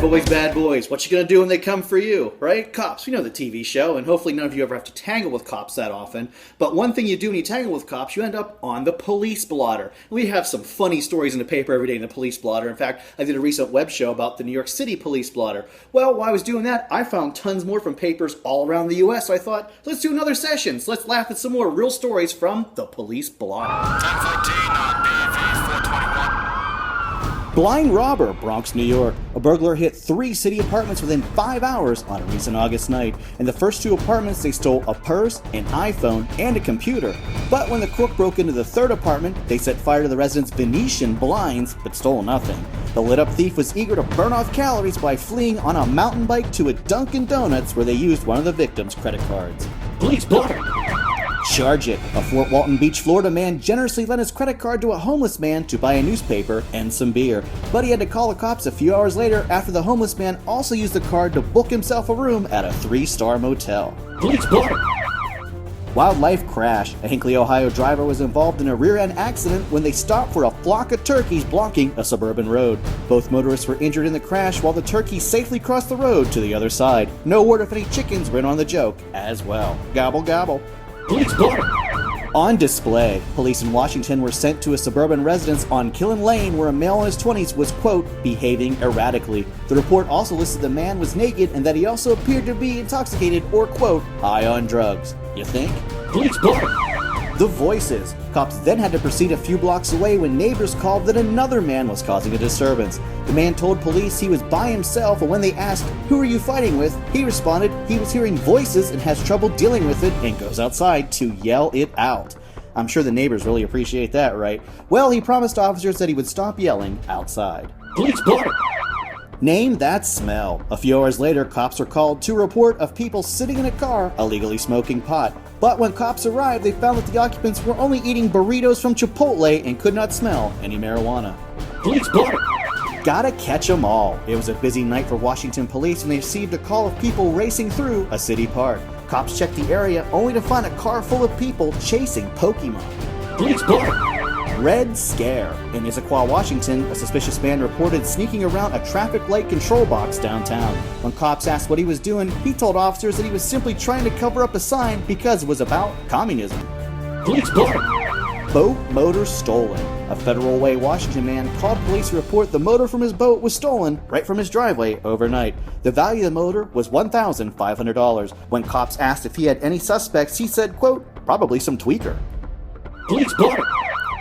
Bad boys, what you gonna do when they come for you, right? Cops, we know the TV show, and hopefully none of you ever have to tangle with cops that often. But one thing you do when you tangle with cops, you end up on the police blotter. We have some funny stories in the paper every day in the police blotter. In fact, I did a recent web show about the New York City police blotter. Well, while I was doing that, I found tons more from papers all around the U.S., so I thought, let's do another session. So let's laugh at some more real stories from the police blotter. 1014 on BV 421. Blind robber, Bronx, New York. A burglar hit 3 city apartments within 5 hours on a recent August night. In the first 2 apartments, they stole a purse, an iPhone, and a computer. But when the crook broke into the 3rd apartment, they set fire to the residents' Venetian blinds, but stole nothing. The lit-up thief was eager to burn off calories by fleeing on a mountain bike to a Dunkin' Donuts where they used one of the victim's credit cards. Police blotter! Charge it. A Fort Walton Beach, Florida man generously lent his credit card to a homeless man to buy a newspaper and some beer. But he had to call the cops a few hours later after the homeless man also used the card to book himself a room at a 3-star motel. Police blotter! Wildlife crash. A Hinckley, Ohio driver was involved in a rear-end accident when they stopped for a flock of turkeys blocking a suburban road. Both motorists were injured in the crash while the turkeys safely crossed the road to the other side. No word if any chickens were in on the joke as well. Gobble gobble. Police blotter! On display, police in Washington were sent to a suburban residence on Killen Lane where a male in his 20s was, quote, behaving erratically. The report also listed the man was naked and that he also appeared to be intoxicated or, quote, high on drugs. You think? Police blotter! The Voices. Cops then had to proceed a few blocks away when neighbors called that another man was causing a disturbance. The man told police he was by himself, and when they asked, "Who are you fighting with?" he responded he was hearing voices and has trouble dealing with it and goes outside to yell it out. I'm sure the neighbors really appreciate that, right? Well, he promised officers that he would stop yelling outside. Police blotter! Name that smell. A few hours later, cops were called to a report of people sitting in a car illegally smoking pot. But when cops arrived, they found that the occupants were only eating burritos from Chipotle and could not smell any marijuana. Police blotter! Gotta catch 'em all. It was a busy night for Washington police when they received a call of people racing through a city park. Cops checked the area only to find a car full of people chasing Pokemon. Police blotter! Red Scare. In Issaquah, Washington, a suspicious man reported sneaking around a traffic light control box downtown. When cops asked what he was doing, he told officers that he was simply trying to cover up a sign because it was about communism. Police blotter! Boat motor stolen. A Federal Way, Washington man called police to report the motor from his boat was stolen right from his driveway overnight. The value of the motor was $1,500. When cops asked if he had any suspects, he said, quote, probably some tweaker. Police blotter!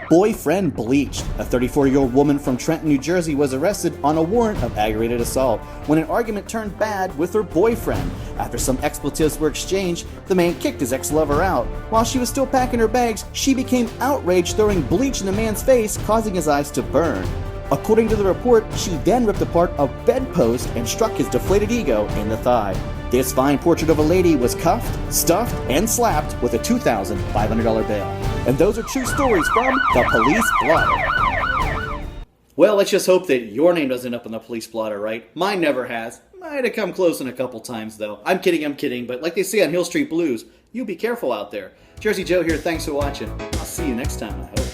Boyfriend bleached. A 34-year-old woman from Trenton, New Jersey was arrested on a warrant of aggravated assault when an argument turned bad with her boyfriend. After some expletives were exchanged, the man kicked his ex-lover out. While she was still packing her bags, she became outraged, throwing bleach in the man's face, causing his eyes to burn. According to the report, she then ripped apart a bedpost and struck his deflated ego in the thigh. This fine portrait of a lady was cuffed, stuffed, and slapped with a $2,500 bail. And those are true stories from the police blotter. Well, let's just hope that your name doesn't end up on the police blotter, right? Mine never has. Might have come close in a couple times, though. I'm kidding, but like they say on Hill Street Blues, you be careful out there. Jersey Joe here, thanks for watching. I'll see you next time, I hope.